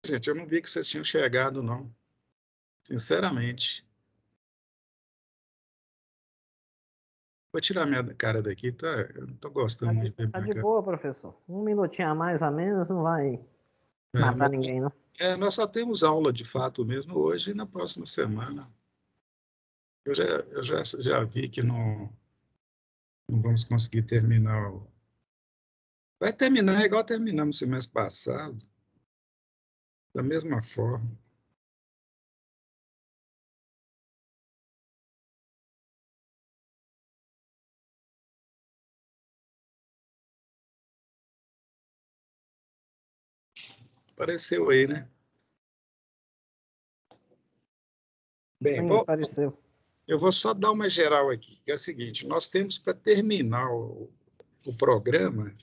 Gente, eu não vi que vocês tinham chegado, não. Sinceramente. Vou tirar minha cara daqui, tá? Eu não estou gostando de ver Tá minha de cara. boa, professor. Um minutinho a mais, a menos, não vai matar Mas, ninguém, não. nós só temos aula de fato mesmo hoje e na próxima semana. Eu já vi que não vamos conseguir terminar. Vai terminar igual terminamos semestre passado, da mesma forma. Apareceu aí, né? Bem, Sim, apareceu. eu vou só dar uma geral aqui, que é o seguinte, nós temos para terminar o programa,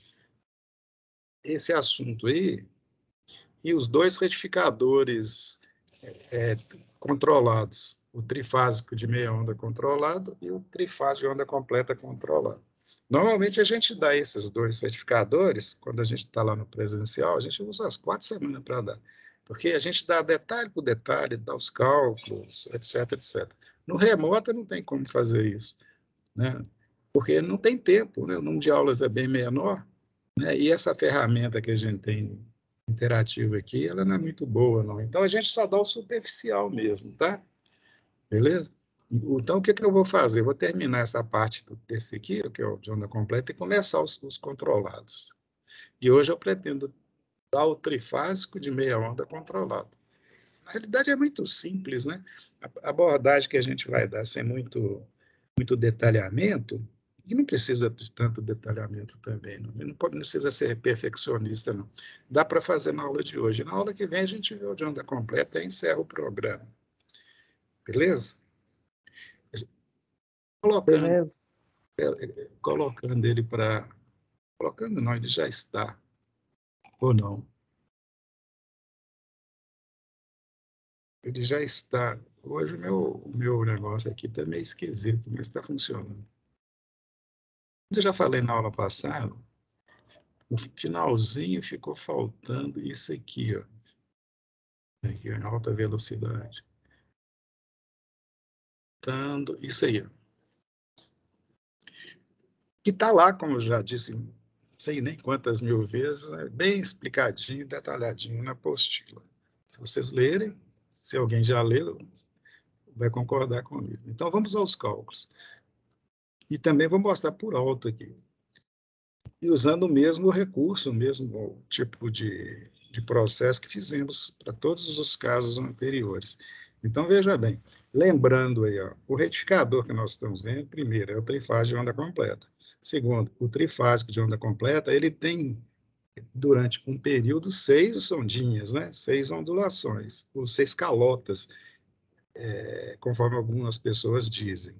esse assunto aí, e os dois retificadores é, controlados, o trifásico de meia onda controlado e o trifásico de onda completa controlado. Normalmente a gente dá esses dois certificadores, quando a gente está lá no presencial, a gente usa as 4 semanas para dar, porque a gente dá detalhe por detalhe, dá os cálculos, etc, etc. No remoto não tem como fazer isso, né? Porque não tem tempo, né? O número de aulas é bem menor, né? E essa ferramenta que a gente tem interativa aqui, ela não é muito boa, não. Então, a gente só dá o superficial mesmo, tá? Beleza? Então, o que que eu vou fazer? Eu vou terminar essa parte desse aqui, que é o de onda completa, e começar os controlados. E hoje eu pretendo dar o trifásico de meia onda controlado. Na realidade, é muito simples, né? A abordagem que a gente vai dar sem muito detalhamento, e não precisa de tanto detalhamento também, não precisa ser perfeccionista, não. Dá para fazer na aula de hoje. Na aula que vem a gente vê o de onda completa e encerra o programa. Beleza? Colocando, Beleza. colocando ele para... Colocando não, ele já está, ou não. Ele já está. Hoje o meu negócio aqui está meio esquisito, mas está funcionando. Eu já falei na aula passada, o finalzinho ficou faltando isso aqui, ó. Aqui, em alta velocidade. Faltando isso aí, ó. Que está lá, como eu já disse, não sei nem quantas mil vezes, né, bem explicadinho, detalhadinho na apostila. Se vocês lerem, se alguém já leu, vai concordar comigo. Então, vamos aos cálculos. E também vou mostrar por alto aqui. E usando o mesmo recurso, o mesmo tipo de processo que fizemos para todos os casos anteriores. Então, veja bem, lembrando aí, ó, o retificador que nós estamos vendo, primeiro, é o trifásico de onda completa. Segundo, o trifásico de onda completa, ele tem, durante um período, 6 ondinhas, né? 6 ondulações, ou 6 calotas, conforme algumas pessoas dizem.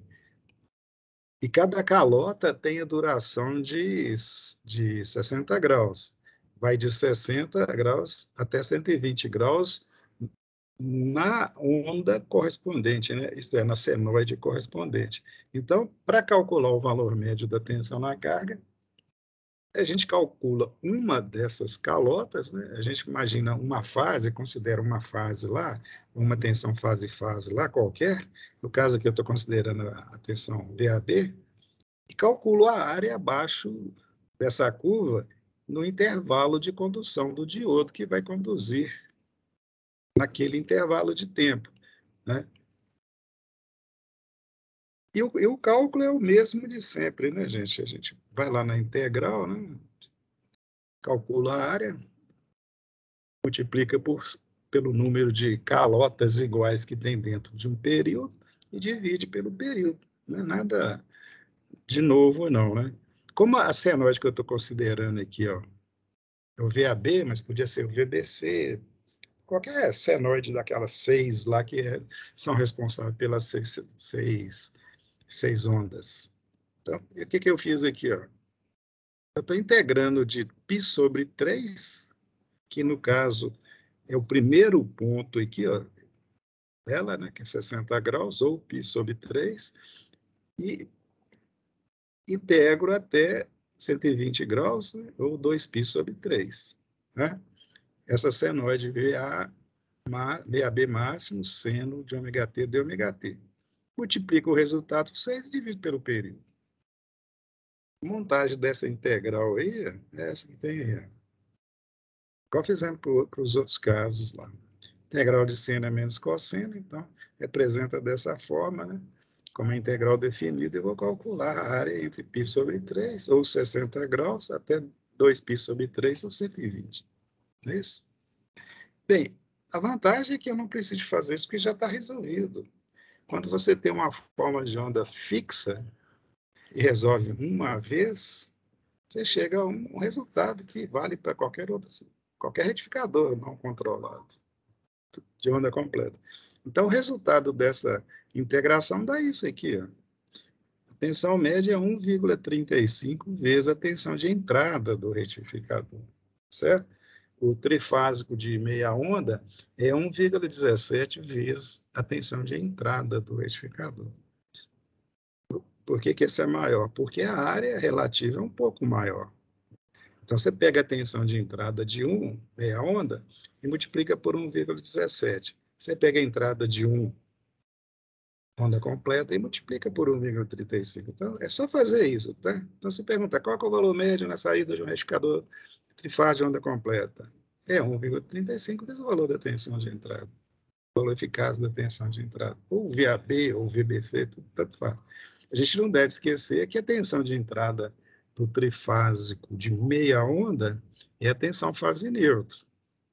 E cada calota tem a duração de 60 graus. Vai de 60 graus até 120 graus na onda correspondente, né? Isto é, na senoide correspondente. Então, para calcular o valor médio da tensão na carga, a gente calcula uma dessas calotas, né? A gente imagina uma fase, considera uma fase lá, uma tensão fase-fase lá qualquer, no caso aqui eu estou considerando a tensão VAB, e calculo a área abaixo dessa curva no intervalo de condução do diodo que vai conduzir naquele intervalo de tempo, né? E o cálculo é o mesmo de sempre, né, gente? A gente vai lá na integral, né? Calcula a área, multiplica pelo número de calotas iguais que tem dentro de um período e divide pelo período. Não é nada de novo, não, né? Como a senoide que eu estou considerando aqui, ó, é o VAB, mas podia ser o VBC, qualquer senoide daquelas 6 lá que são responsáveis pelas seis ondas. Então, o que eu fiz aqui? Ó? Eu estou integrando de π sobre 3, que no caso é o primeiro ponto aqui, ó, dela, né, que é 60 graus, ou π sobre 3, e integro até 120 graus, né, ou 2π sobre 3. Né? essa senoide VAB máximo, seno de ômega t de ômega t. Multiplica o resultado por 6 e divide pelo período. A montagem dessa integral aí é essa que tem aí. Igual fizemos para os outros casos lá. Integral de seno é menos cosseno, então representa dessa forma, né? Como a integral definida, eu vou calcular a área entre π sobre 3, ou 60 graus, até 2π sobre 3, ou 120. Não é isso? Bem, a vantagem é que eu não preciso fazer isso, porque já está resolvido. Quando você tem uma forma de onda fixa e resolve uma vez, você chega a um resultado que vale para qualquer retificador não controlado de onda completa. Então, o resultado dessa integração dá isso aqui. Ó. A tensão média é 1,35 vezes a tensão de entrada do retificador, certo? O trifásico de meia onda é 1,17 vezes a tensão de entrada do retificador. Por que esse é maior? Porque a área relativa é um pouco maior. Então, você pega a tensão de entrada de 1, meia onda, e multiplica por 1,17. Você pega a entrada de 1, onda completa, e multiplica por 1,35. Então, é só fazer isso, tá? Então, se pergunta qual é o valor médio na saída de um retificador trifásico de onda completa? É 1,35 vezes o valor da tensão de entrada. O valor eficaz da tensão de entrada. Ou VAB, ou VBC, tudo tanto faz. A gente não deve esquecer que a tensão de entrada do trifásico de meia onda é a tensão fase neutro.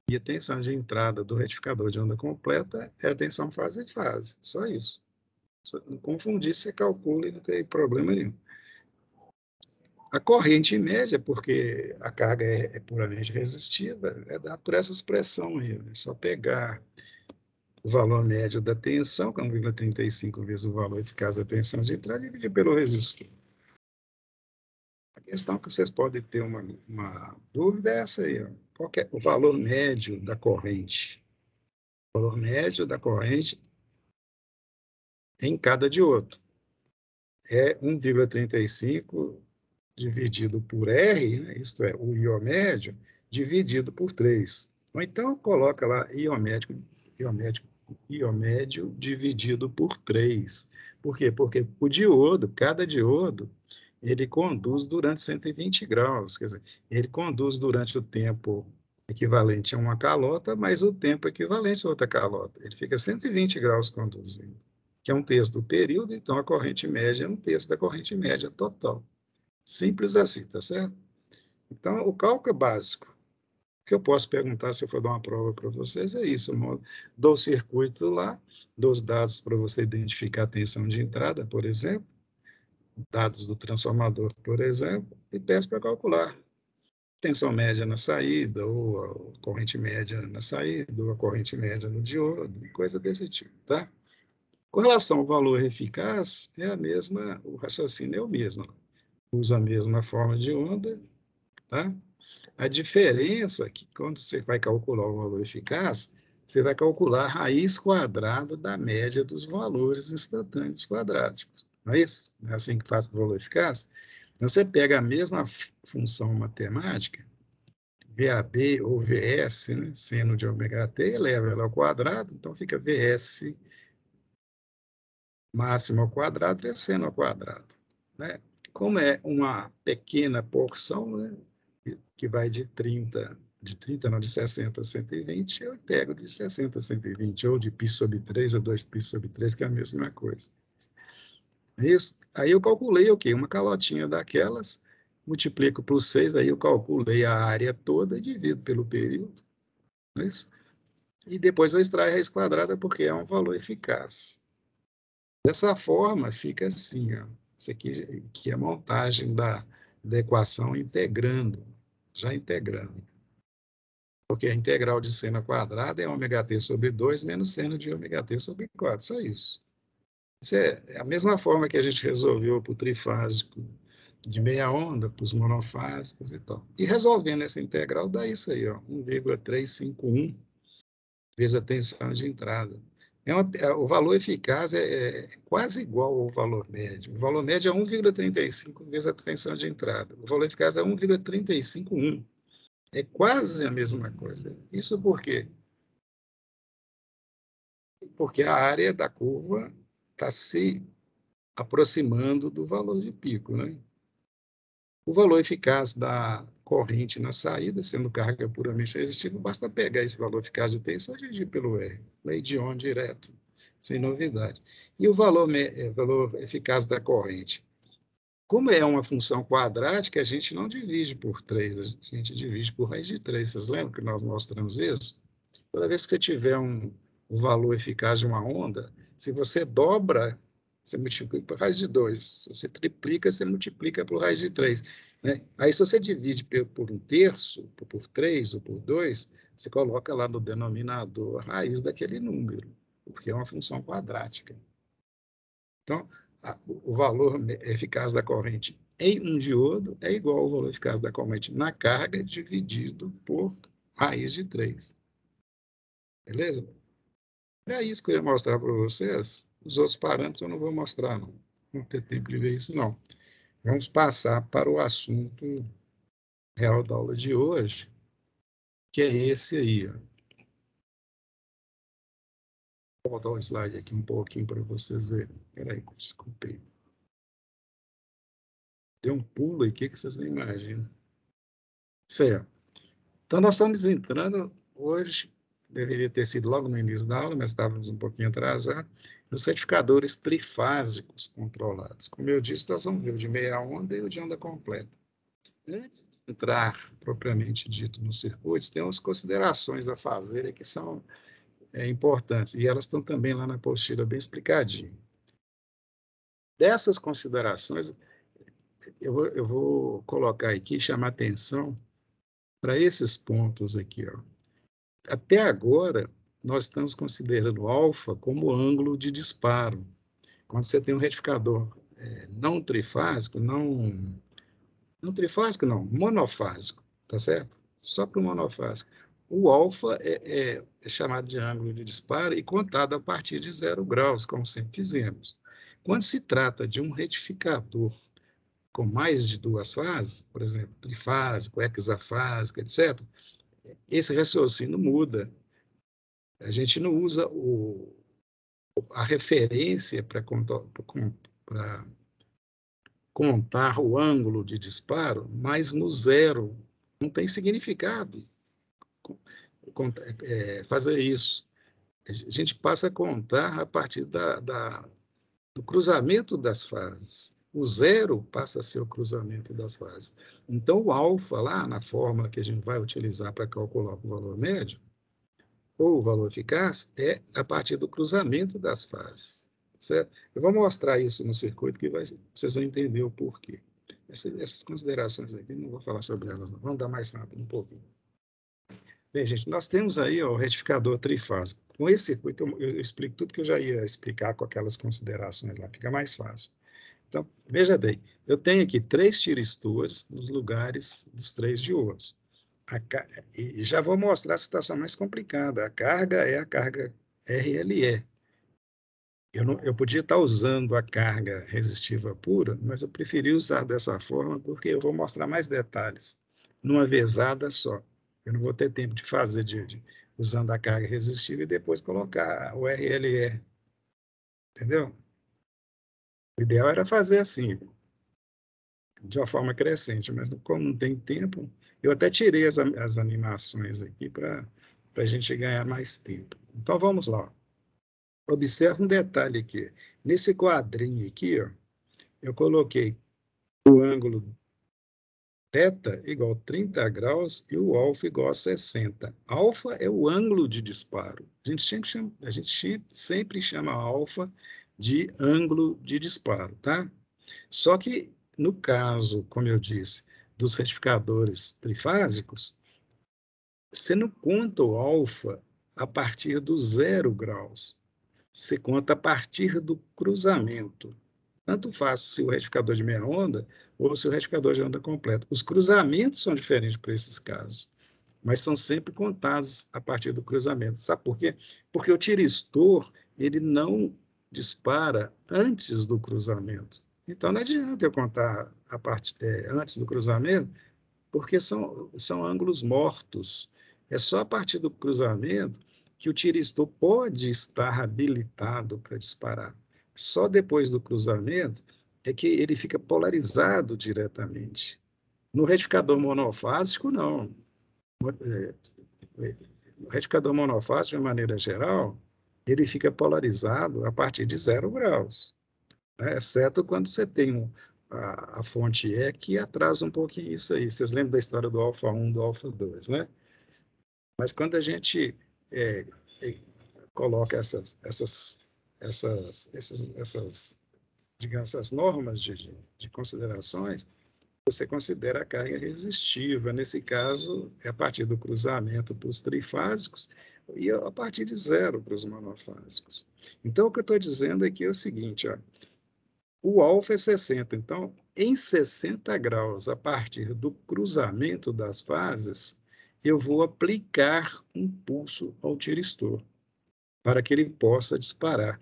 E a tensão de entrada do retificador de onda completa é a tensão fase-fase. Só isso. Só não confundir, você calcula e não tem problema nenhum. A corrente média, porque a carga é puramente resistiva, é dada por essa expressão aí. É só pegar o valor médio da tensão, que é 1,35 vezes o valor eficaz da tensão de entrada, e dividir pelo resistor. A questão que vocês podem ter uma dúvida é essa aí. Ó. Qual que é o valor médio da corrente? O valor médio da corrente em cada diodo. É 1,35 dividido por R, né? Isto é, o I médio, dividido por 3. Ou então, coloca lá I médio dividido por 3. Por quê? Porque o diodo, cada diodo, ele conduz durante 120 graus, quer dizer, ele conduz durante o tempo equivalente a uma calota, mais o tempo equivalente a outra calota. Ele fica 120 graus conduzindo, que é 1/3 do período, então a corrente média é 1/3 da corrente média total. Simples assim, tá certo? Então, o cálculo básico que eu posso perguntar se eu for dar uma prova para vocês é isso. Eu dou o circuito lá, dou os dados para você identificar a tensão de entrada, por exemplo, dados do transformador, por exemplo, e peço para calcular tensão média na saída, ou a corrente média na saída, ou a corrente média no diodo, coisa desse tipo, tá? Com relação ao valor eficaz, é a mesma, o raciocínio é o mesmo. Usa a mesma forma de onda, tá? A diferença é que quando você vai calcular o valor eficaz, você vai calcular a raiz quadrada da média dos valores instantâneos quadráticos. Não é isso? Não é assim que faz o valor eficaz? Então, você pega a mesma função matemática, VAB ou VS, né, seno de ômega t, eleva ela ao quadrado, então fica VS máximo ao quadrado vezes seno ao quadrado. Né? Como é uma pequena porção, né, que vai de 60 a 120, eu integro de 60 a 120, ou de π sobre 3 a 2π sobre 3, que é a mesma coisa. Isso. Aí eu calculei o quê? Uma calotinha daquelas, multiplico por 6, aí eu calculei a área toda e divido pelo período. Não é isso? E depois eu extraio a raiz quadrada, porque é um valor eficaz. Dessa forma, fica assim, ó. Isso aqui é a montagem da equação integrando, já integrando. Porque a integral de seno quadrada é ômega t sobre 2 menos seno de ômega t sobre 4, só isso. Isso é a mesma forma que a gente resolveu para o trifásico de meia onda, para os monofásicos e tal. E resolvendo essa integral, dá isso aí, ó, 1,351 vezes a tensão de entrada. O valor eficaz é quase igual ao valor médio. O valor médio é 1,35 vezes a tensão de entrada. O valor eficaz é 1,351. É quase a mesma coisa. Isso por quê? Porque a área da curva está se aproximando do valor de pico, né? O valor eficaz da corrente na saída, sendo carga puramente resistível, basta pegar esse valor eficaz de T e só dividir pelo R, lei de Ohm direto, sem novidade. E o valor eficaz da corrente? Como é uma função quadrática, a gente não divide por 3, a gente divide por raiz de 3. Vocês lembram que nós mostramos isso? Toda vez que você tiver um valor eficaz de uma onda, se você dobra, você multiplica por raiz de 2. Se você triplica, você multiplica por raiz de 3. Né? Aí, se você divide por 1/3, por 3 ou por 2, você coloca lá no denominador a raiz daquele número, porque é uma função quadrática. Então, o valor eficaz da corrente em um diodo é igual ao valor eficaz da corrente na carga dividido por raiz de 3. Beleza? É isso que eu ia mostrar para vocês. Os outros parâmetros eu não vou mostrar, não. Não ter tempo de ver isso, não. Vamos passar para o assunto real da aula de hoje, que é esse aí. Ó. Vou voltar o slide aqui um pouquinho para vocês verem. Espera aí, desculpem. Deu um pulo aqui que vocês não imaginam. Certo. Então, nós estamos entrando hoje, deveria ter sido logo no início da aula, mas estávamos um pouquinho atrasados, nos certificadores trifásicos controlados. Como eu disse, nós vamos ver o de meia onda e o de onda completa. Antes de entrar propriamente dito nos circuitos, tem umas considerações a fazer que são importantes, e elas estão também lá na apostila bem explicadinho. Dessas considerações, eu vou colocar aqui e chamar atenção para esses pontos aqui, ó. Até agora, nós estamos considerando alfa como ângulo de disparo. Quando você tem um retificador não trifásico, não trifásico, não, monofásico, tá certo? Só para o monofásico. O alfa é chamado de ângulo de disparo e contado a partir de 0 graus, como sempre fizemos. Quando se trata de um retificador com mais de 2 fases, por exemplo, trifásico, hexafásico, etc., esse raciocínio muda. A gente não usa a referência para contar o ângulo de disparo, mas no zero. Não tem significado fazer isso. A gente passa a contar a partir do cruzamento das fases. O zero passa a ser o cruzamento das fases. Então, o alfa, lá na fórmula que a gente vai utilizar para calcular o valor médio, ou o valor eficaz, é a partir do cruzamento das fases. Certo? Eu vou mostrar isso no circuito que vocês vão entender o porquê. Essas considerações aqui, não vou falar sobre elas, não. Vamos dar mais rápido um pouquinho. Bem, gente, nós temos aí ó, o retificador trifásico. Com esse circuito, eu explico tudo que eu já ia explicar com aquelas considerações lá, fica mais fácil. Então, veja bem, eu tenho aqui 3 tiristuas nos lugares dos 3 diodos. E já vou mostrar a situação mais complicada. A carga é a carga RLE. Eu podia estar usando a carga resistiva pura, mas eu preferi usar dessa forma porque eu vou mostrar mais detalhes numa vezada só. Eu não vou ter tempo de fazer usando a carga resistiva e depois colocar o RLE. Entendeu? O ideal era fazer assim, de uma forma crescente, mas como não tem tempo, eu até tirei as animações aqui para a gente ganhar mais tempo. Então, vamos lá. Observe um detalhe aqui. Nesse quadrinho aqui, ó, eu coloquei o ângulo θ igual a 30 graus e o alfa igual a 60. Alfa é o ângulo de disparo. A gente sempre chama alfa de ângulo de disparo, tá? Só que, no caso, como eu disse, dos retificadores trifásicos, você não conta o alfa a partir do 0 graus. Você conta a partir do cruzamento. Tanto faz se o retificador de meia onda ou se o retificador de onda completa. Os cruzamentos são diferentes para esses casos, mas são sempre contados a partir do cruzamento. Sabe por quê? Porque o tiristor ele não dispara antes do cruzamento. Então, não adianta eu contar antes do cruzamento, porque são ângulos mortos. É só a partir do cruzamento que o tiristor pode estar habilitado para disparar. Só depois do cruzamento é que ele fica polarizado diretamente. No retificador monofásico, não. O retificador monofásico, de maneira geral, ele fica polarizado a partir de 0 graus, né? Exceto quando você tem a fonte E, que atrasa um pouquinho isso aí. Vocês lembram da história do alfa 1, do alfa 2, né? Mas quando a gente é, é, coloca digamos, essas normas de considerações, você considera a carga resistiva. Nesse caso, é a partir do cruzamento para os trifásicos e a partir de 0 para os monofásicos. Então, o que eu estou dizendo aqui é o seguinte, ó, o alfa é 60. Então, em 60 graus, a partir do cruzamento das fases, eu vou aplicar um pulso ao tiristor para que ele possa disparar.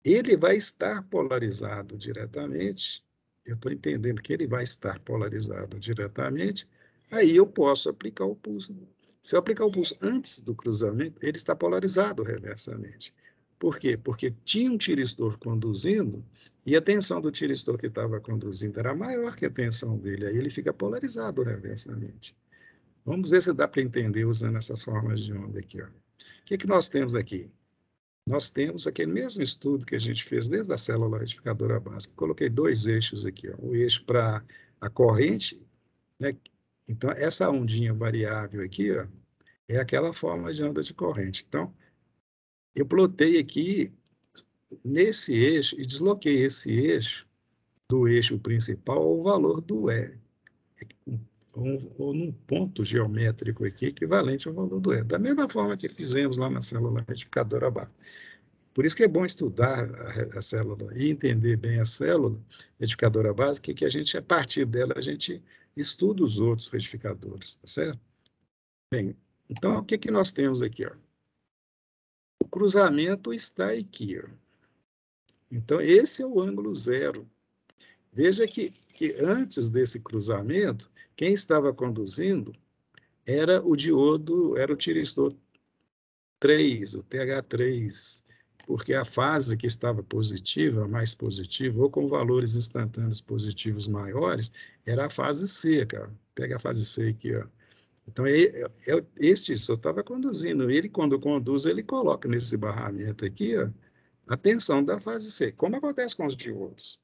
Ele vai estar polarizado diretamente, eu estou entendendo que ele vai estar polarizado diretamente, aí eu posso aplicar o pulso. Se eu aplicar o pulso antes do cruzamento, ele está polarizado reversamente. Por quê? Porque tinha um tiristor conduzindo e a tensão do tiristor que estava conduzindo era maior que a tensão dele, aí ele fica polarizado reversamente. Vamos ver se dá para entender usando essas formas de onda aqui. Ó. O que nós temos aqui? Nós temos aquele mesmo estudo que a gente fez desde a célula retificadora básica. Coloquei 2 eixos aqui, ó. O eixo para a corrente, né? Então, essa ondinha variável aqui, ó, é aquela forma de onda de corrente. Então, eu plotei aqui nesse eixo e desloquei esse eixo do eixo principal ao valor do E, ou num ponto geométrico aqui equivalente ao valor do E. Da mesma forma que fizemos lá na célula retificadora básica. Por isso que é bom estudar a célula e entender bem a célula retificadora básica, que a gente, a partir dela, a gente estuda os outros retificadores, tá certo? Bem, então, o que nós temos aqui? Ó? O cruzamento está aqui. Ó. Então, esse é o ângulo zero. Veja que antes desse cruzamento, quem estava conduzindo era o diodo, era o tiristor 3, o TH3, porque a fase que estava positiva, mais positiva, ou com valores instantâneos positivos maiores, era a fase C, cara. Pega a fase C aqui, ó. Então, este só estava conduzindo. Ele, quando conduz, ele coloca nesse barramento aqui, ó, a tensão da fase C, como acontece com os diodos.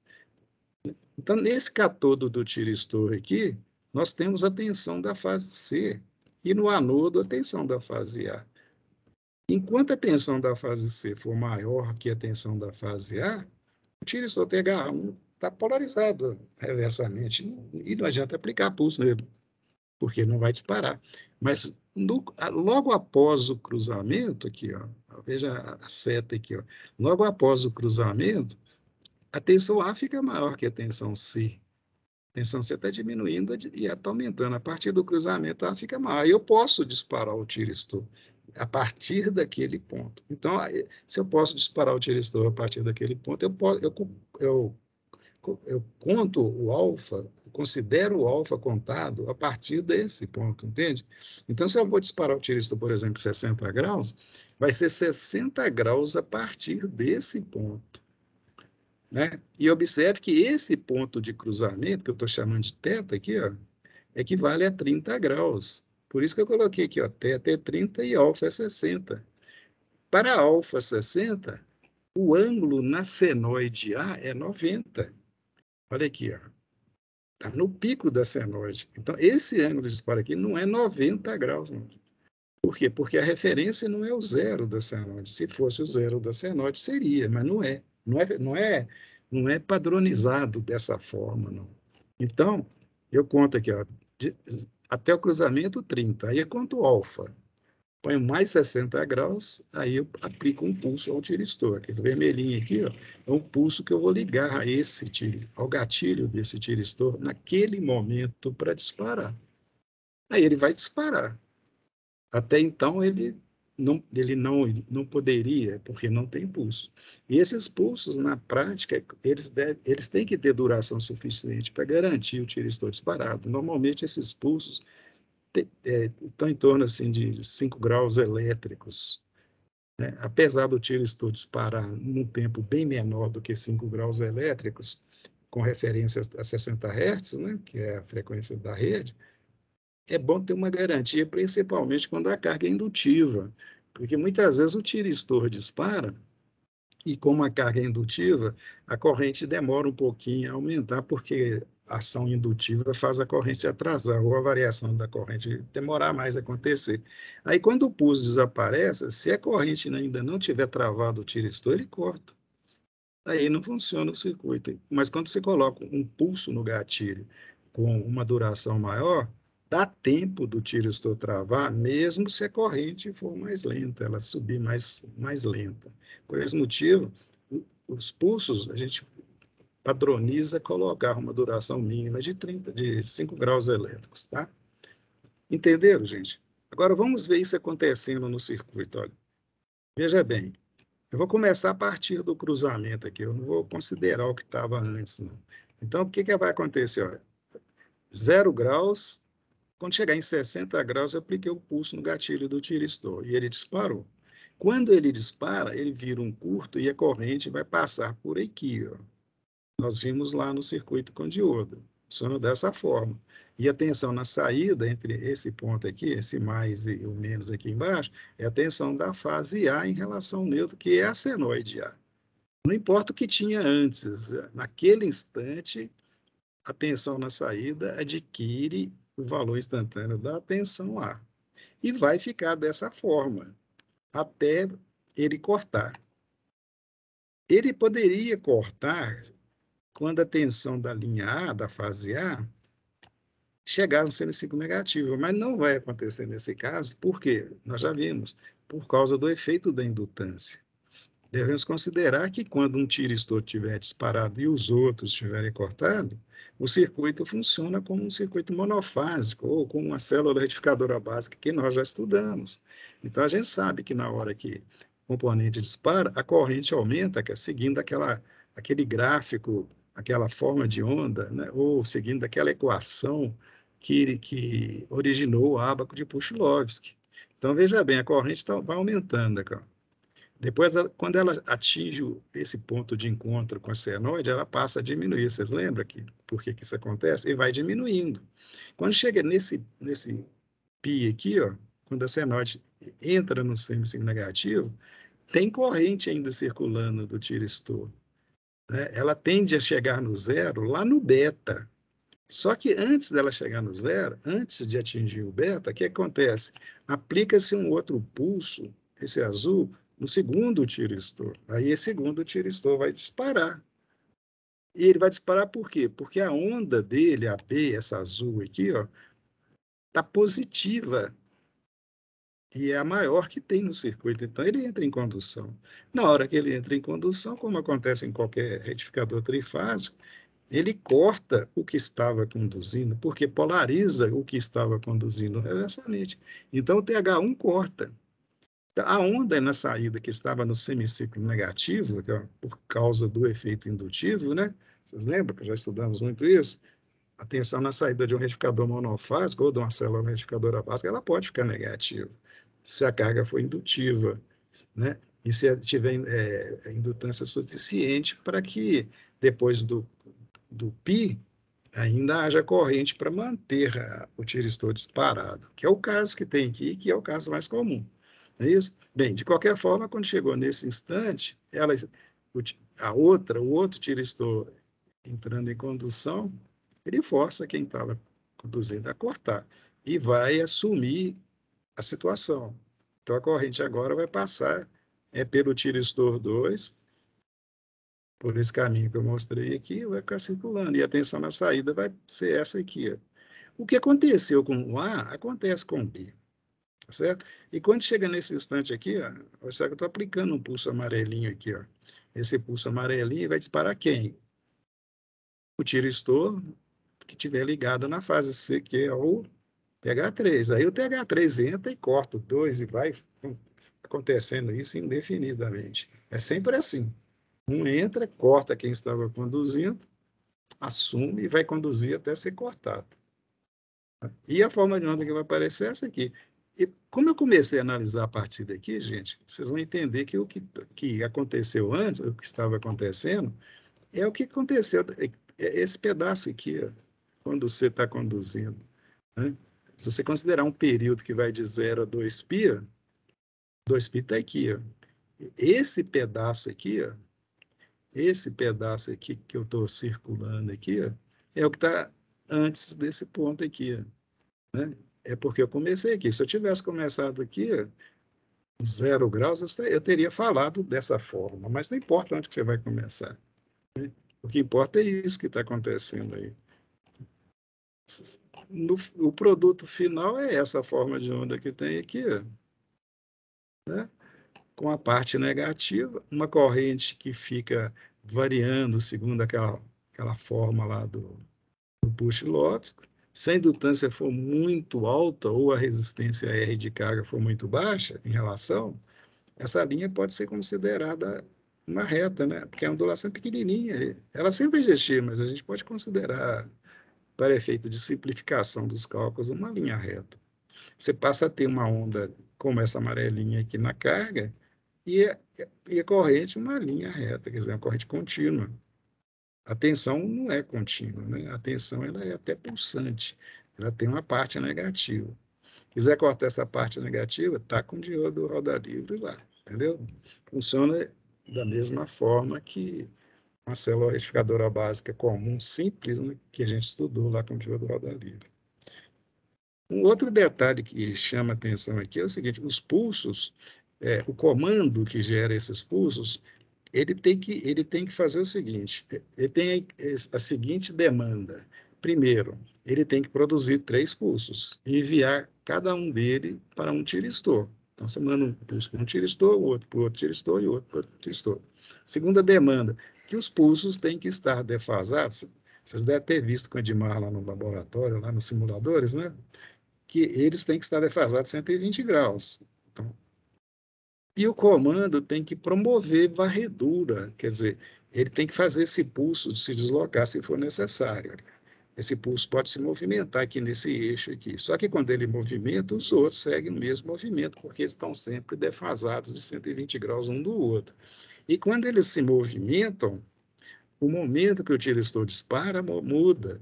Então, nesse catodo do tiristor aqui, nós temos a tensão da fase C, e no anodo, a tensão da fase A. Enquanto a tensão da fase C for maior que a tensão da fase A, o tiristor TH1 está polarizado reversamente e não adianta aplicar pulso nele, porque não vai disparar. Mas logo após o cruzamento, aqui, ó, veja a seta aqui, ó, logo após o cruzamento, a tensão A fica maior que a tensão C. A tensão C está diminuindo e está aumentando. A partir do cruzamento, A fica maior. Eu posso disparar o tiristor a partir daquele ponto. Então, se eu posso disparar o tiristor a partir daquele ponto, eu conto o alfa, considero o alfa contado a partir desse ponto, entende? Então, se eu vou disparar o tiristor, por exemplo, 60 graus, vai ser 60 graus a partir desse ponto. Né? E observe que esse ponto de cruzamento, que eu estou chamando de θ aqui, ó, equivale a 30 graus. Por isso que eu coloquei aqui, ó, θ é 30 e alfa é 60. Para alfa 60, o ângulo na senoide A é 90. Olha aqui, ó. Está no pico da senoide. Então, esse ângulo de disparo aqui não é 90 graus. Não. Por quê? Porque a referência não é o zero da senoide. Se fosse o zero da senoide, seria, mas não é. Não é padronizado dessa forma, não. Então, eu conto aqui, ó, até o cruzamento 30. Aí eu conto alfa. Ponho mais 60 graus, aí eu aplico um pulso ao tiristor. Esse vermelhinho aqui, ó, é um pulso que eu vou ligar a ao gatilho desse tiristor naquele momento para disparar. Aí ele vai disparar. Até então, ele não poderia, porque não tem pulso. E esses pulsos, na prática, eles têm que ter duração suficiente para garantir o tiristor disparado. Normalmente, esses pulsos estão em torno assim, de 5 graus elétricos, né? Apesar do tiristor disparar num tempo bem menor do que 5 graus elétricos, com referência a 60 Hz, né, que é a frequência da rede, é bom ter uma garantia, principalmente quando a carga é indutiva, porque muitas vezes o tiristor dispara e, como a carga é indutiva, a corrente demora um pouquinho a aumentar, porque a ação indutiva faz a corrente atrasar, ou a variação da corrente demorar mais a acontecer. Aí, quando o pulso desaparece, se a corrente ainda não tiver travado o tiristor, ele corta. Aí não funciona o circuito. Mas quando você coloca um pulso no gatilho com uma duração maior, dá tempo do tiristor travar, mesmo se a corrente for mais lenta, ela subir mais lenta. Por esse motivo, os pulsos, a gente padroniza colocar uma duração mínima de 5 graus elétricos, tá? Entenderam, gente? Agora vamos ver isso acontecendo no circuito. Olha. Veja bem, eu vou começar a partir do cruzamento aqui, eu não vou considerar o que estava antes, não. Então, o que vai acontecer? Olha, 0 graus, quando chegar em 60 graus, eu apliquei o pulso no gatilho do tiristor e ele disparou. Quando ele dispara, ele vira um curto e a corrente vai passar por aqui. Ó. Nós vimos lá no circuito com diodo. Funciona dessa forma. E a tensão na saída, entre esse ponto aqui, esse mais e o menos aqui embaixo, é a tensão da fase A em relação ao neutro, que é a senoide A. Não importa o que tinha antes, naquele instante, a tensão na saída adquire o valor instantâneo da tensão A. E vai ficar dessa forma, até ele cortar. Ele poderia cortar quando a tensão da linha A, da fase A, chegar no semiciclo negativo, mas não vai acontecer nesse caso, por quê? Nós já vimos, por causa do efeito da indutância. Devemos considerar que quando um tiristor tiver disparado e os outros estiverem cortados, o circuito funciona como um circuito monofásico ou como uma célula retificadora básica que nós já estudamos. Então, a gente sabe que na hora que o componente dispara, a corrente aumenta, que é seguindo aquele gráfico, aquela forma de onda, né? Ou seguindo aquela equação que originou o ábaco de Pushlovsky. Então, veja bem, a corrente vai aumentando aqui, ó. Depois, quando ela atinge esse ponto de encontro com a senoide, ela passa a diminuir. Vocês lembram por que isso acontece? E vai diminuindo. Quando chega nesse pi aqui, ó, quando a senoide entra no semiciclo negativo, tem corrente ainda circulando do tiristor, né? Ela tende a chegar no zero lá no beta. Só que antes dela chegar no zero, antes de atingir o beta, o que acontece? Aplica-se um outro pulso, esse azul, no segundo tiristor. Aí esse segundo tiristor vai disparar. E ele vai disparar por quê? Porque a onda dele, a B, essa azul aqui, ó, está positiva. E é a maior que tem no circuito. Então, ele entra em condução. Na hora que ele entra em condução, como acontece em qualquer retificador trifásico, ele corta o que estava conduzindo, porque polariza o que estava conduzindo reversamente. Então, o TH1 corta. A onda na saída que estava no semiciclo negativo, que é por causa do efeito indutivo, né? Vocês lembram que já estudamos muito isso? A tensão na saída de um retificador monofásico ou de uma célula retificadora básica, ela pode ficar negativa, se a carga for indutiva, né? E se tiver indutância suficiente para que depois do π ainda haja corrente para manter o tiristor disparado, que é o caso que tem aqui, que é o caso mais comum. Não é isso? Bem, de qualquer forma, quando chegou nesse instante, o outro tiristor entrando em condução, ele força quem estava conduzindo a cortar e vai assumir a situação. Então, a corrente agora vai passar pelo tiristor 2, por esse caminho que eu mostrei aqui, vai ficar circulando. E a tensão na saída vai ser essa aqui. Ó. O que aconteceu com o A, acontece com o B. Tá certo? E quando chega nesse instante aqui, ó, eu estou aplicando um pulso amarelinho aqui. Ó. Esse pulso amarelinho vai disparar quem? O tiristor que estiver ligado na fase C, que é o TH3. Aí o TH3 entra e corta o 2 e vai acontecendo isso indefinidamente. É sempre assim. Um entra, corta quem estava conduzindo, assume e vai conduzir até ser cortado. E a forma de onda que vai aparecer é essa aqui. E como eu comecei a analisar a partir daqui, gente, vocês vão entender que o que aconteceu antes, o que estava acontecendo, é o que aconteceu, esse pedaço aqui, ó, quando você está conduzindo. Né? Se você considerar um período que vai de 0 a 2π, 2π está aqui. Ó. Esse pedaço aqui que eu estou circulando aqui, ó, é o que está antes desse ponto aqui. Ó, né? É porque eu comecei aqui. Se eu tivesse começado aqui, 0 graus, eu teria falado dessa forma, mas não importa onde que você vai começar. Né? O que importa é isso que está acontecendo aí. O produto final é essa forma de onda que tem aqui, né? Com a parte negativa, uma corrente que fica variando segundo aquela forma lá do Puch-Lobsky. Se a indutância for muito alta ou a resistência R de carga for muito baixa em relação, essa linha pode ser considerada uma reta, né? Porque a ondulação é pequenininha. Ela sempre existir, mas a gente pode considerar, para efeito de simplificação dos cálculos, uma linha reta. Você passa a ter uma onda como essa amarelinha aqui na carga e a corrente uma linha reta, quer dizer, uma corrente contínua. A tensão não é contínua, né? A tensão ela é até pulsante, ela tem uma parte negativa. Quiser cortar essa parte negativa, tá com o diodo roda livre lá, entendeu? Funciona da mesma forma que uma célula retificadora básica comum, simples, né, que a gente estudou lá com o diodo roda livre. Um outro detalhe que chama atenção aqui é o seguinte: os pulsos, o comando que gera esses pulsos, ele tem que fazer o seguinte: ele tem a seguinte demanda. Primeiro, ele tem que produzir 3 pulsos e enviar cada um dele para um tiristor. Então, você manda um pulso para um tiristor, o outro para outro tiristor e o outro para outro tiristor. Segunda demanda, que os pulsos têm que estar defasados. Vocês devem ter visto com o Edmar lá no laboratório, lá nos simuladores, né? Que eles têm que estar defasados 120 graus. Então, e o comando tem que promover varredura, quer dizer, ele tem que fazer esse pulso se deslocar se for necessário. Esse pulso pode se movimentar aqui nesse eixo aqui. Só que quando ele movimenta, os outros seguem o mesmo movimento, porque eles estão sempre defasados de 120 graus um do outro. E quando eles se movimentam, o momento que o tiristor dispara muda.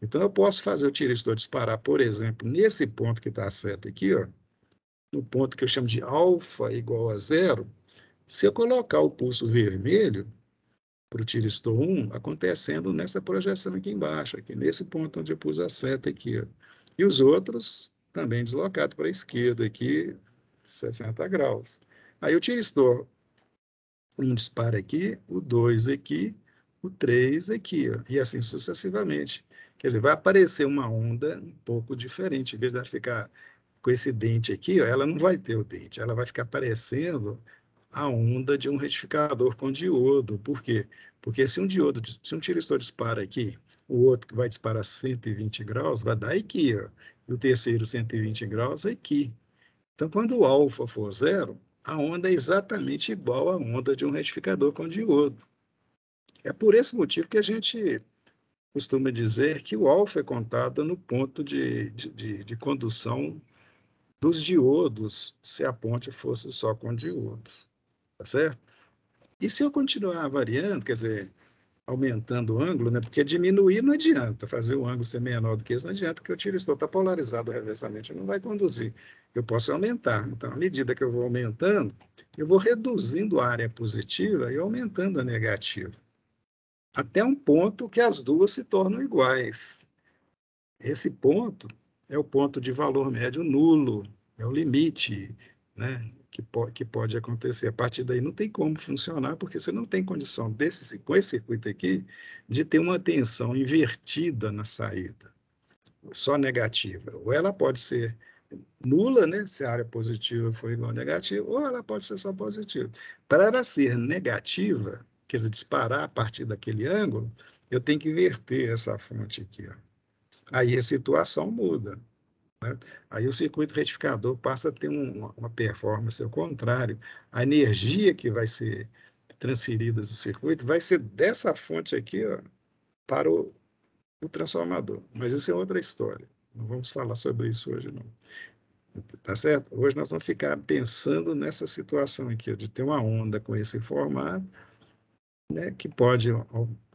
Então, eu posso fazer o tiristor disparar, por exemplo, nesse ponto que está certo aqui, ó, no ponto que eu chamo de alfa igual a 0, se eu colocar o pulso vermelho para o tiristor 1, acontecendo nessa projeção aqui embaixo, aqui nesse ponto onde eu pus a seta aqui, ó. E os outros também deslocados para a esquerda aqui, 60 graus. Aí o tiristor 1 dispara aqui, o 2 aqui, o 3 aqui, ó, e assim sucessivamente. Quer dizer, vai aparecer uma onda um pouco diferente, em vez de ela ficar com esse dente aqui, ó, ela não vai ter o dente, ela vai ficar parecendo a onda de um retificador com diodo. Por quê? Porque se um tiristor dispara aqui, o outro que vai disparar 120 graus, vai dar aqui, ó, e o terceiro 120 graus aqui. Então, quando o alfa for 0, a onda é exatamente igual à onda de um retificador com diodo. É por esse motivo que a gente costuma dizer que o alfa é contado no ponto de condução dos diodos, se a ponte fosse só com diodos, tá certo? E se eu continuar variando, quer dizer, aumentando o ângulo, né? Porque diminuir não adianta, fazer o ângulo ser menor do que isso não adianta, porque o tiristor está polarizado reversamente, não vai conduzir. Eu posso aumentar. Então, à medida que eu vou aumentando, eu vou reduzindo a área positiva e aumentando a negativa, até um ponto que as duas se tornam iguais. Esse ponto é o ponto de valor médio nulo, é o limite, né, que pode acontecer. A partir daí não tem como funcionar, porque você não tem condição, com esse circuito aqui, de ter uma tensão invertida na saída, só negativa. Ou ela pode ser nula, né, se a área positiva for igual a negativa, ou ela pode ser só positiva. Para ela ser negativa, quer dizer, disparar a partir daquele ângulo, eu tenho que inverter essa fonte aqui, ó. Aí a situação muda. né? Aí o circuito retificador passa a ter uma performance ao contrário. A energia que vai ser transferida do circuito vai ser dessa fonte aqui, ó, para o transformador. Mas isso é outra história. Não vamos falar sobre isso hoje, não. Tá certo? Hoje nós vamos ficar pensando nessa situação aqui, de ter uma onda com esse formato, né, que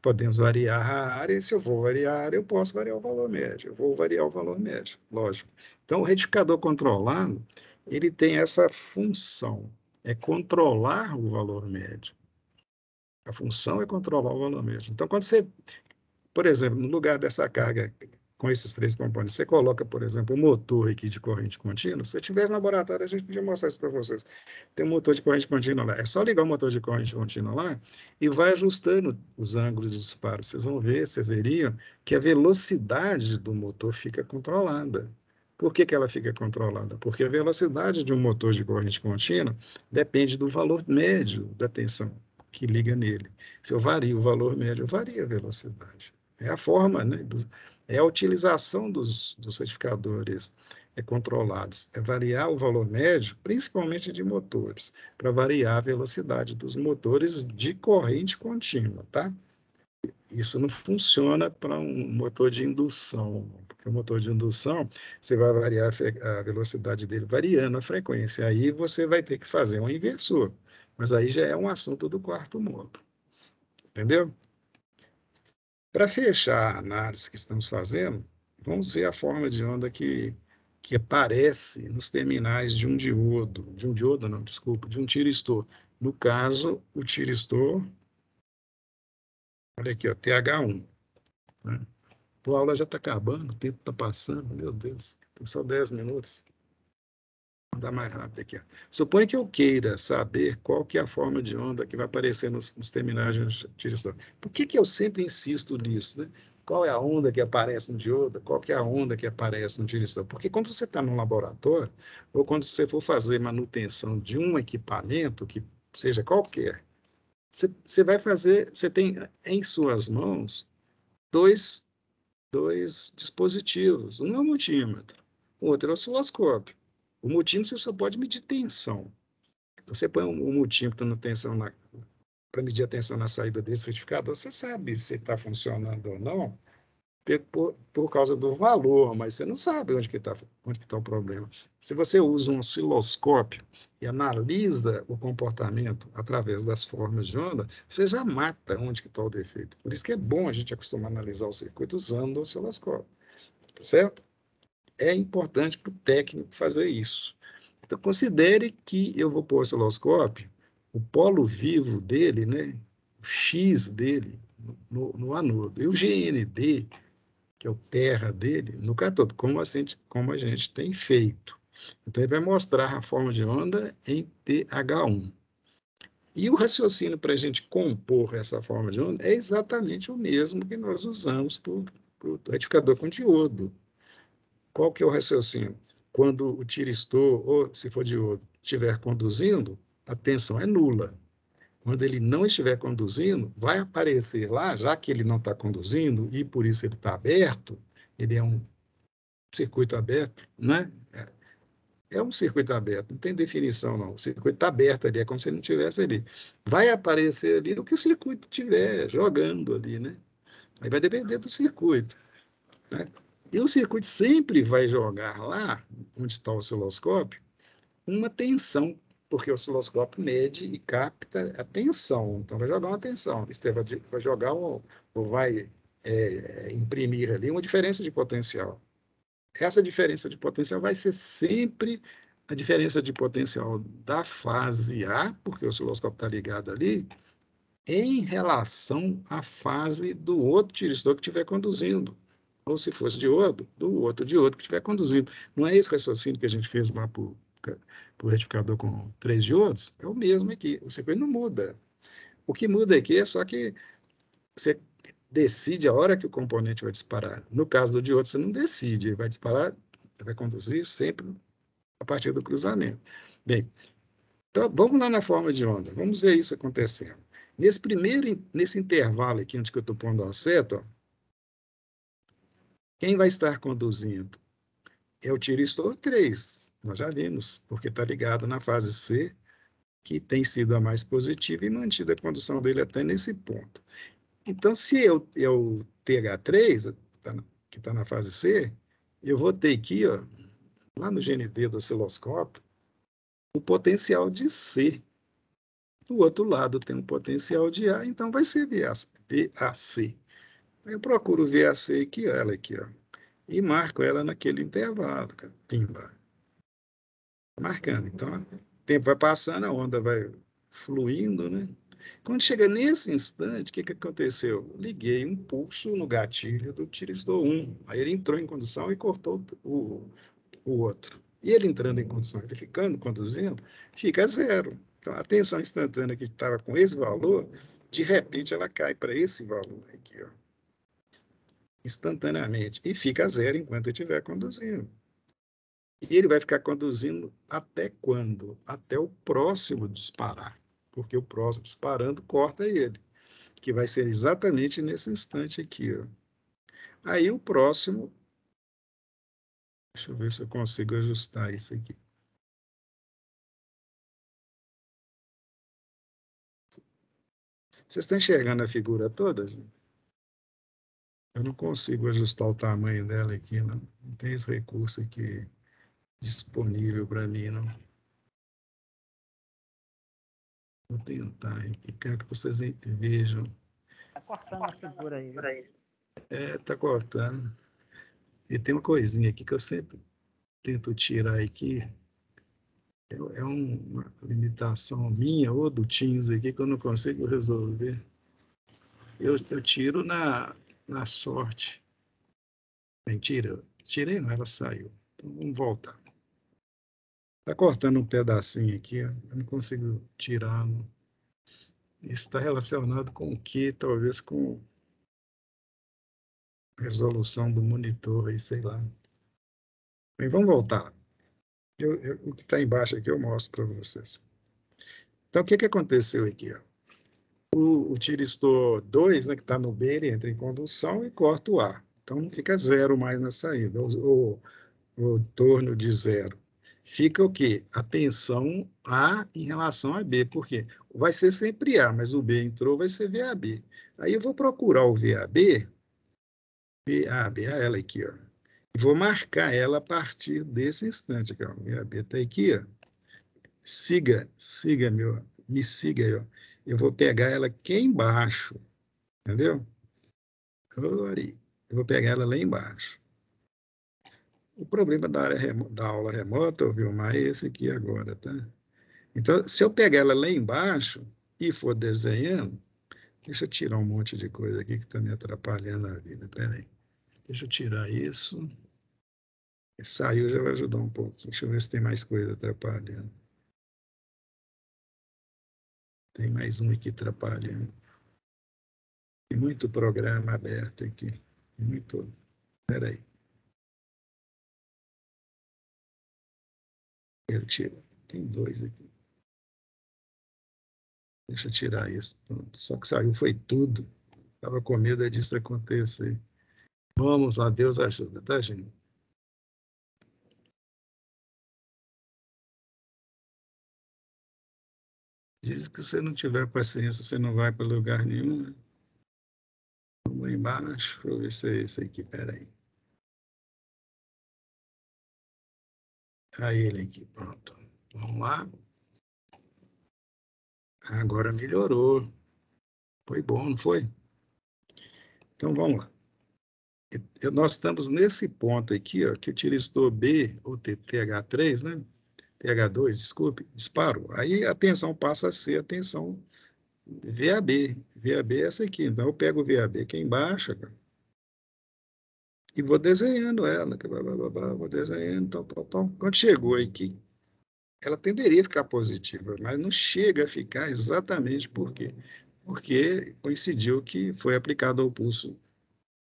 podemos variar a área, e se eu vou variar a área, eu posso variar o valor médio, eu vou variar o valor médio, lógico. Então, o retificador controlado, ele tem essa função, é controlar o valor médio. A função é controlar o valor médio. Então, quando você, por exemplo, no lugar dessa carga com esses três componentes, você coloca, por exemplo, um motor aqui de corrente contínua. Se tiver no laboratório, a gente podia mostrar isso para vocês. Tem um motor de corrente contínua lá. É só ligar o motor de corrente contínua lá e vai ajustando os ângulos de disparo. Vocês vão ver, vocês veriam que a velocidade do motor fica controlada. Por que que ela fica controlada? Porque a velocidade de um motor de corrente contínua depende do valor médio da tensão que liga nele. Se eu vario o valor médio, varia a velocidade. É a forma, né, é a utilização dos retificadores controlados, é variar o valor médio, principalmente de motores, para variar a velocidade dos motores de corrente contínua, tá? Isso não funciona para um motor de indução, porque o motor de indução, você vai variar a velocidade dele variando a frequência, aí você vai ter que fazer um inversor, mas aí já é um assunto do quarto modo, entendeu? Para fechar a análise que estamos fazendo, vamos ver a forma de onda que aparece nos terminais de um diodo não, desculpa, de um tiristor. No caso, o tiristor, olha aqui, ó, TH1, né? A aula já está acabando, o tempo está passando, meu Deus, tem só 10 minutos. Vou andar mais rápido aqui. Ó. Suponha que eu queira saber qual que é a forma de onda que vai aparecer nos terminais de um tiristor. Por que que eu sempre insisto nisso, né? Qual é a onda que aparece no diodo? Qual que é a onda que aparece no tiristor? Porque quando você está no laboratório, ou quando você for fazer manutenção de um equipamento, que seja qualquer, você vai fazer, você tem em suas mãos dois, dois dispositivos. Um é o multímetro, o outro é o osciloscópio. O multímetro você só pode medir tensão. Você põe um multímetro na tensão para medir a tensão na saída desse certificador, você sabe se está funcionando ou não por causa do valor, mas você não sabe onde que tá o problema. Se você usa um osciloscópio e analisa o comportamento através das formas de onda, você já mata onde que está o defeito. Por isso que é bom a gente acostumar a analisar o circuito usando o osciloscópio, certo? É importante para o técnico fazer isso. Então, considere que eu vou pôr o osciloscópio, o polo vivo dele, né, o X dele, no anodo, e o GND, que é o terra dele, no cátodo, como a gente tem feito. Então, ele vai mostrar a forma de onda em TH1. E o raciocínio para a gente compor essa forma de onda é exatamente o mesmo que nós usamos para o retificador com diodo. Qual que é o raciocínio? Quando o tiristor, ou se for diodo, estiver conduzindo, a tensão é nula. Quando ele não estiver conduzindo, vai aparecer lá, já que ele não está conduzindo, e por isso ele está aberto, ele é um circuito aberto, né? É um circuito aberto, não tem definição, não. O circuito está aberto ali, é como se ele não estivesse ali. Vai aparecer ali o que o circuito estiver jogando ali, né? Aí vai depender do circuito, né? E o circuito sempre vai jogar lá, onde está o osciloscópio, uma tensão, porque o osciloscópio mede e capta a tensão. Então, vai jogar uma tensão. Isso vai jogar ou vai imprimir ali uma diferença de potencial. Essa diferença de potencial vai ser sempre a diferença de potencial da fase A, porque o osciloscópio está ligado ali, em relação à fase do outro tiristor que estiver conduzindo. Ou se fosse diodo, do outro diodo que estiver conduzindo. Não é esse raciocínio que a gente fez lá para o retificador com 3 diodos? É o mesmo aqui. O circuito não muda. O que muda aqui é só que você decide a hora que o componente vai disparar. No caso do diodo, você não decide. Ele vai disparar, vai conduzir sempre a partir do cruzamento. Bem, então vamos lá na forma de onda. Vamos ver isso acontecendo. Nesse intervalo aqui, onde que eu estou pondo a seta, ó, quem vai estar conduzindo? é o tiristor 3. Nós já vimos, porque está ligado na fase C, que tem sido a mais positiva e mantida a condução dele até nesse ponto. Então, se é o TH3, que está na fase C, eu vou ter aqui, ó, lá no GND do osciloscópio, o potencial de C. Do outro lado tem um potencial de A, então vai ser VAC. Eu procuro VAC aqui, ela aqui, ó, e marco ela naquele intervalo, cara. Pimba. Marcando. Então, o tempo vai passando, a onda vai fluindo, né? Quando chega nesse instante, o que, que aconteceu? Liguei um pulso no gatilho do tiristor 1. Aí ele entrou em condução e cortou o outro. E ele entrando em condução, ele ficando conduzindo, fica zero. Então, a tensão instantânea que estava com esse valor, de repente ela cai para esse valor aqui, ó, instantaneamente. E fica zero enquanto ele estiver conduzindo. E ele vai ficar conduzindo até quando? Até o próximo disparar. Porque o próximo disparando corta ele, que vai ser exatamente nesse instante aqui, ó. Aí o próximo, deixa eu ver se eu consigo ajustar isso aqui. Vocês estão enxergando a figura toda, gente? Eu não consigo ajustar o tamanho dela aqui, não. Não tem esse recurso aqui disponível para mim, não. Vou tentar aqui, quero que vocês vejam. Tá cortando a figura aí, viu? É, tá cortando. E tem uma coisinha aqui que eu sempre tento tirar aqui. É uma limitação minha ou do Teams aqui que eu não consigo resolver. Eu tiro na sorte. Mentira, tirei não, ela saiu. Então vamos voltar. Está cortando um pedacinho aqui, eu não consigo tirar. Não. Isso está relacionado com o quê? Talvez com resolução do monitor, aí, sei lá. Bem, vamos voltar. O que está embaixo aqui eu mostro para vocês. Então, o que, que aconteceu aqui? Ó? O tiristor 2, né, que está no B, ele entra em condução e corta o A. Então, não fica zero mais na saída, o torno de zero. Fica o quê? A tensão A em relação a B. Por quê? Vai ser sempre A, mas o B entrou, vai ser VAB. Aí eu vou procurar o VAB, VAB, ela aqui, ó. E vou marcar ela a partir desse instante. Aqui, ó. O VAB está aqui, ó. Siga, me siga aí, ó. Eu vou pegar ela aqui embaixo, entendeu? Eu vou pegar ela lá embaixo. O problema da aula remota, Vilmar, é esse aqui agora, tá? Então, se eu pegar ela lá embaixo e for desenhando, deixa eu tirar um monte de coisa aqui que está me atrapalhando a vida. Espera aí. Deixa eu tirar isso. Saiu, já vai ajudar um pouquinho. Deixa eu ver se tem mais coisa atrapalhando. Tem mais um aqui atrapalhando. Tem muito programa aberto aqui. Muito. Espera aí. Eu tiro. Tem dois aqui. Deixa eu tirar isso. Pronto. Só que saiu, foi tudo. Estava com medo disso acontecer. Vamos lá, Deus ajuda, tá, gente? Diz que se você não tiver paciência, você não vai para lugar nenhum. Né? Vamos lá embaixo, deixa eu ver se é esse aqui, peraí. Aí ele aqui, pronto. Vamos lá. Agora melhorou. Foi bom, não foi? Então vamos lá. Nós estamos nesse ponto aqui, ó, que o tiristor B, ou TH3, né? TH2, desculpe, disparou. Aí a tensão passa a ser a tensão VAB. VAB é essa aqui. Então eu pego o VAB aqui embaixo, cara, e vou desenhando ela, vou desenhando, Quando chegou aqui, ela tenderia a ficar positiva, mas não chega a ficar exatamente por quê? Porque coincidiu que foi aplicado ao pulso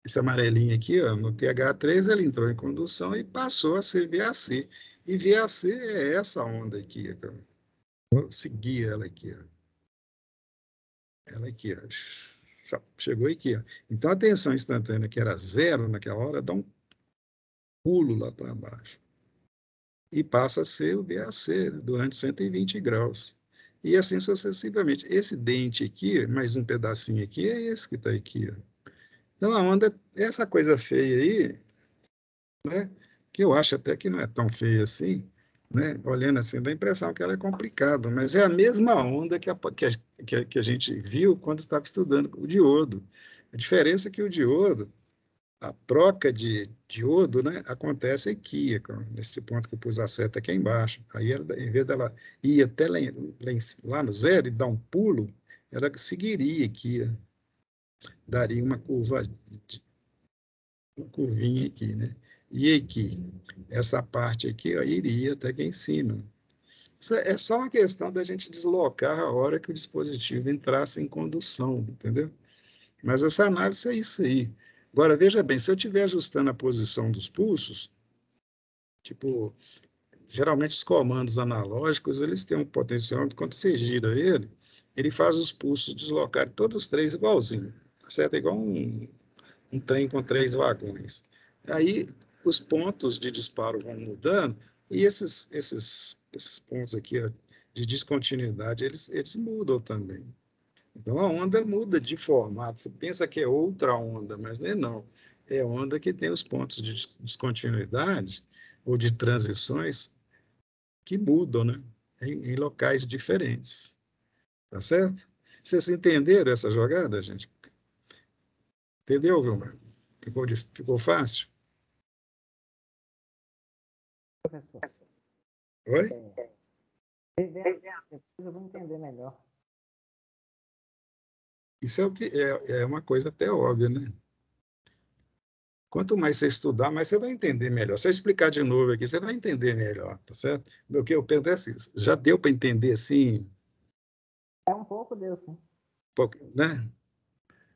esse amarelinho aqui, ó, no TH3, ela entrou em condução e passou a ser VAC. E VAC é essa onda aqui, ó. Vou seguir ela aqui, ó. Ela aqui, ó. Chegou aqui, ó. Então a tensão instantânea, que era zero naquela hora, dá um pulo lá para baixo. E passa a ser o VAC, né, durante 120 graus. E assim sucessivamente. Esse dente aqui, mais um pedacinho aqui, é esse que está aqui. Ó. Então, a onda, essa coisa feia aí, né, que eu acho até que não é tão feia assim, né, olhando assim, dá a impressão que ela é complicada, mas é a mesma onda que a gente viu quando estava estudando o diodo. A diferença é que o diodo, a troca de diodo, né, acontece aqui, nesse ponto que eu pus a seta aqui embaixo. Aí, em vez dela ir até lá no zero e dar um pulo, ela seguiria aqui, ó, daria uma curvinha aqui, né? E aqui, essa parte aqui, ó, iria até aqui em cima. Isso é só uma questão da gente deslocar a hora que o dispositivo entrasse em condução, entendeu? Mas essa análise é isso aí. Agora, veja bem, se eu estiver ajustando a posição dos pulsos, tipo, geralmente os comandos analógicos, eles têm um potencial, quando você gira ele, ele faz os pulsos deslocarem todos os três igualzinho, certo? É igual um trem com três vagões. Aí os pontos de disparo vão mudando e esses pontos aqui, ó, de descontinuidade, eles mudam também. Então a onda muda de formato. Você pensa que é outra onda, mas não é não. É onda que tem os pontos de descontinuidade ou de transições que mudam, né? Em locais diferentes. Tá certo? Vocês entenderam essa jogada, gente? Entendeu, Vilmar? Ficou fácil? Professor. Oi? Depois eu vou entender melhor. Isso é uma coisa até óbvia, né? Quanto mais você estudar, mais você vai entender melhor. Se eu explicar de novo aqui, você vai entender melhor, tá certo? O que eu penso é assim, já deu para entender assim, É um pouco Deus, sim. né?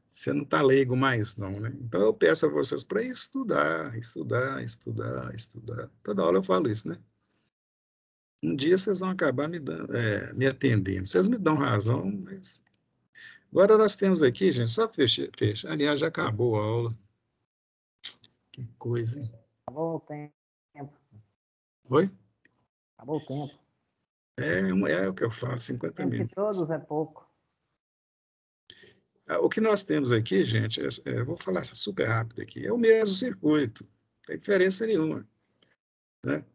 Você não está leigo mais, não, né? Então eu peço a vocês para estudar. Toda hora eu falo isso, né? Um dia vocês vão acabar me atendendo. Vocês me dão razão, mas. Agora nós temos aqui, gente, só fecha. Aliás, já acabou a aula. Que coisa, hein? Acabou o tempo. Oi? Acabou o tempo. É o que eu falo, O 50 tempo de minutos. todos é pouco. O que nós temos aqui, gente, vou falar super rápido aqui, é o mesmo circuito, não tem diferença nenhuma, né?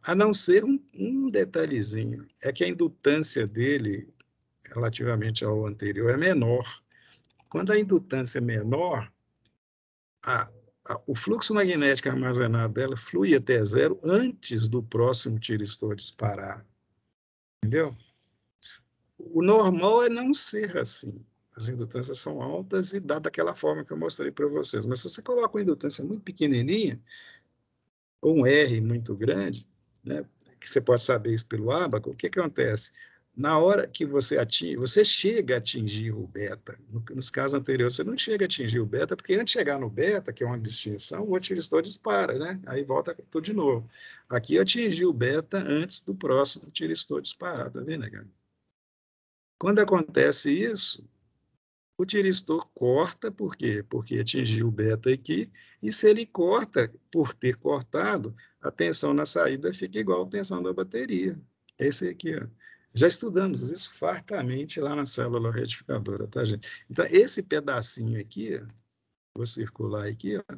A não ser um detalhezinho, é que a indutância dele, relativamente ao anterior, é menor. Quando a indutância é menor, a, o fluxo magnético armazenado dela flui até zero antes do próximo tiristor disparar, entendeu? O normal é não ser assim. As indutâncias são altas e dá daquela forma que eu mostrei para vocês. Mas se você coloca uma indutância muito pequenininha, ou um R muito grande, né, que você pode saber isso pelo ábaco, o que acontece? Na hora que você chega a atingir o beta. Nos casos anteriores, você não chega a atingir o beta, porque antes de chegar no beta, que é uma distinção, o tiristor dispara, né? Aí volta tudo de novo. Aqui eu atingi o beta antes do próximo tiristor disparar, tá vendo, cara? Quando acontece isso, o tiristor corta, por quê? Porque atingiu o beta aqui, e se ele corta, por ter cortado, a tensão na saída fica igual à tensão da bateria. Esse aqui, ó. Já estudamos isso fartamente lá na célula retificadora, tá, gente? Então, esse pedacinho aqui, ó, vou circular aqui, ó,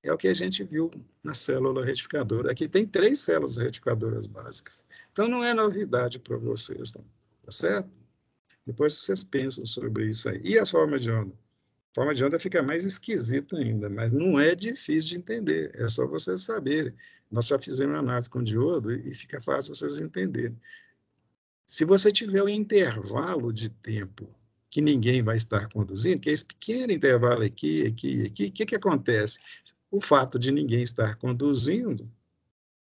é o que a gente viu na célula retificadora. Aqui tem 3 células retificadoras básicas. Então, não é novidade para vocês, tá certo? Depois vocês pensam sobre isso aí. E a forma de onda? A forma de onda fica mais esquisita ainda, mas não é difícil de entender, é só vocês saberem. Nós já fizemos análise com diodo e fica fácil vocês entenderem. Se você tiver um intervalo de tempo que ninguém vai estar conduzindo, que é esse pequeno intervalo aqui, o que acontece? O fato de ninguém estar conduzindo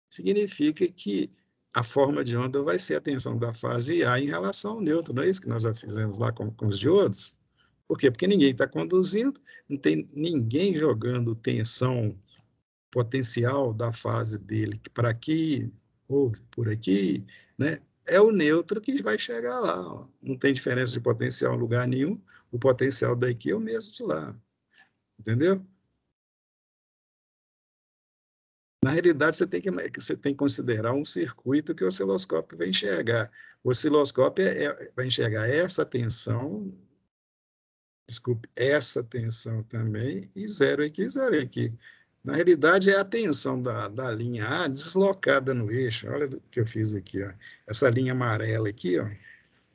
significa que a forma de onda vai ser a tensão da fase A em relação ao neutro, não é isso que nós já fizemos lá com os diodos? Por quê? Porque ninguém está conduzindo, não tem ninguém jogando tensão potencial da fase dele para aqui ou por aqui, né? É o neutro que vai chegar lá. Ó. Não tem diferença de potencial em lugar nenhum, o potencial daqui é o mesmo de lá, entendeu? Na realidade, você tem que considerar um circuito que o osciloscópio vai enxergar. O osciloscópio vai enxergar essa tensão, desculpe, essa tensão também, e zero aqui, zero aqui. Na realidade, é a tensão da linha A deslocada no eixo. Olha o que eu fiz aqui. Ó. Essa linha amarela aqui, ó,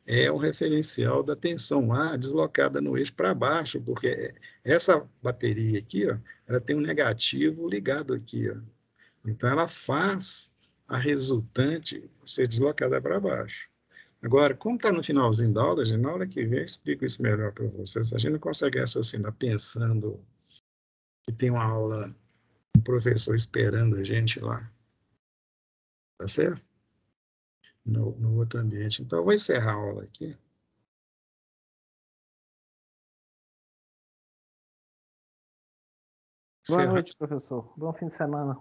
é o referencial da tensão A deslocada no eixo para baixo, porque essa bateria aqui, ó, ela tem um negativo ligado aqui. Ó. Então, ela faz a resultante ser deslocada para baixo. Agora, como está no finalzinho da aula, gente, na aula que vem eu explico isso melhor para vocês. A gente não consegue raciocinar pensando que tem uma aula, um professor esperando a gente lá, tá certo? No outro ambiente. Então, eu vou encerrar a aula aqui. Boa Encerrar. noite, professor. Bom fim de semana.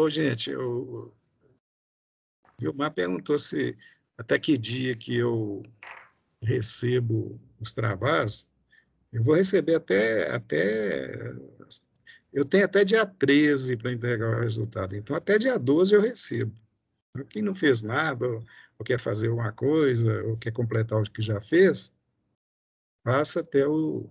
Gente, o Vilmar perguntou se até que dia que eu recebo os trabalhos. Eu vou receber eu tenho até dia 13 para entregar o resultado. Então, até dia 12 eu recebo. Quem não fez nada, ou quer fazer uma coisa, ou quer completar o que já fez, passa até o